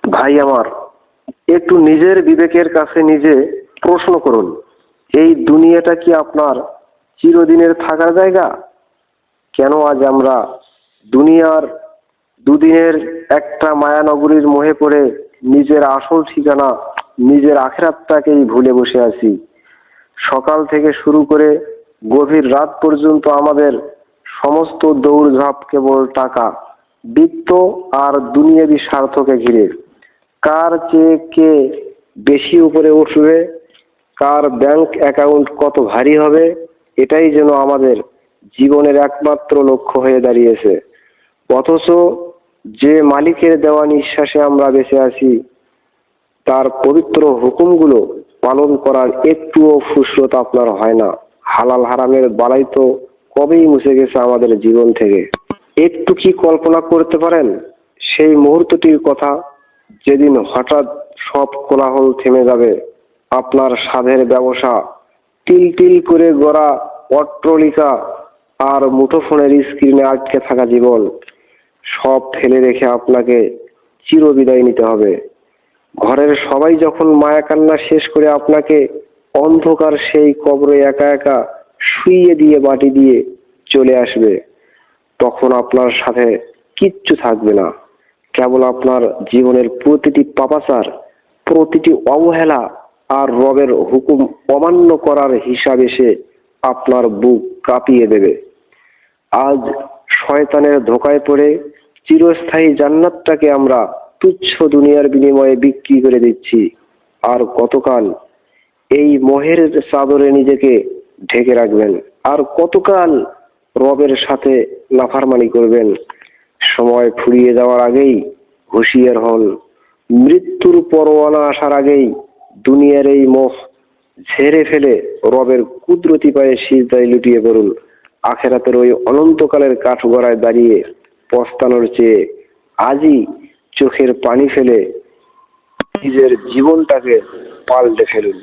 ভাই আমার, একটু নিজের বিবেকের কাছে নিজে প্রশ্ন করুন, এই দুনিয়াটা কি আপনার চিরদিনের থাকার জায়গা? কেন আজ আমরা দুনিয়ার দুদিনের একটা মায়ানগরীর মোহে পড়ে নিজের আসল ঠিকানা, নিজের আখিরাতটাকেই ভুলে বসে আছি? সকাল থেকে শুরু করে গভীর রাত পর্যন্ত আমাদের সমস্ত দৌড়ঝাঁপ কেবল টাকা, বিত্ত আর দুনিয়াবি স্বার্থকে ঘিরে। কার চেয়ে কে বেশি উপরে উঠবে, কার ব্যাংক অ্যাকাউন্ট কত ভারী হবে, এটাই যেন আমাদের জীবনের একমাত্র লক্ষ্য হয়ে দাঁড়িয়েছে। অথচ যে মালিকের দেওয়া নিঃশ্বাসে আমরা বেঁচে আছি, তার পবিত্র হুকুমগুলো পালন করার একটুও ফুসরত আপনার হয় না। হালাল হারামের বালাই তো কবেই মুছে গেছে আমাদের জীবন থেকে। একটু কি কল্পনা করতে পারেন সেই মুহূর্তটির কথা, যেদিন হঠাৎ সব কোলাহল থেমে যাবে? আপনার সাধের ব্যবসা, তিল তিল করে গড়া অট্টালিকা আর মুঠোফোনের স্ক্রিনে আটকে থাকা জীবন সব ফেলে রেখে আপনাকে চিরবিদায় নিতে হবে। ঘরের সবাই যখন মায়া কান্না শেষ করে আপনাকে অন্ধকার সেই কবরে একা একা শুইয়ে দিয়ে বাটি দিয়ে চলে আসবে, তখন আপনার সাথে কিচ্ছু থাকবে না। কেবল আপনার জীবনের প্রতিটি পাপাচার, প্রতিটি অবহেলা আর রবের হুকুম অমান্য করার হিসাব এসে আপনার বুক কাঁপিয়ে দেবে। আজ শয়তানের ধোঁকায় পড়ে চিরস্থায়ী জান্নাতটাকে আমরা তুচ্ছ দুনিয়ার বিনিময়ে বিক্রি করে দিচ্ছি। আর কতকাল এই মোহের চাদরে নিজেকে ঢেকে রাখবেন? আর কতকাল রবের সাথে নাফরমানি করবেন? সময় ফুরিয়ে যাওয়ার আগেই হুঁশিয়ার হন। মৃত্যুর পরোয়ানা আসার আগেই দুনিয়ার এই মোহ ঝেড়ে ফেলে রবের কুদরতি পায়ে সিজদায় লুটিয়ে পড়ুন। আখেরাতের ওই অনন্তকালের কাঠগড়ায় দাঁড়িয়ে পস্তানোর চেয়ে আজই চোখের পানি ফেলে নিজের জীবনটাকে পাল্টে ফেলুন।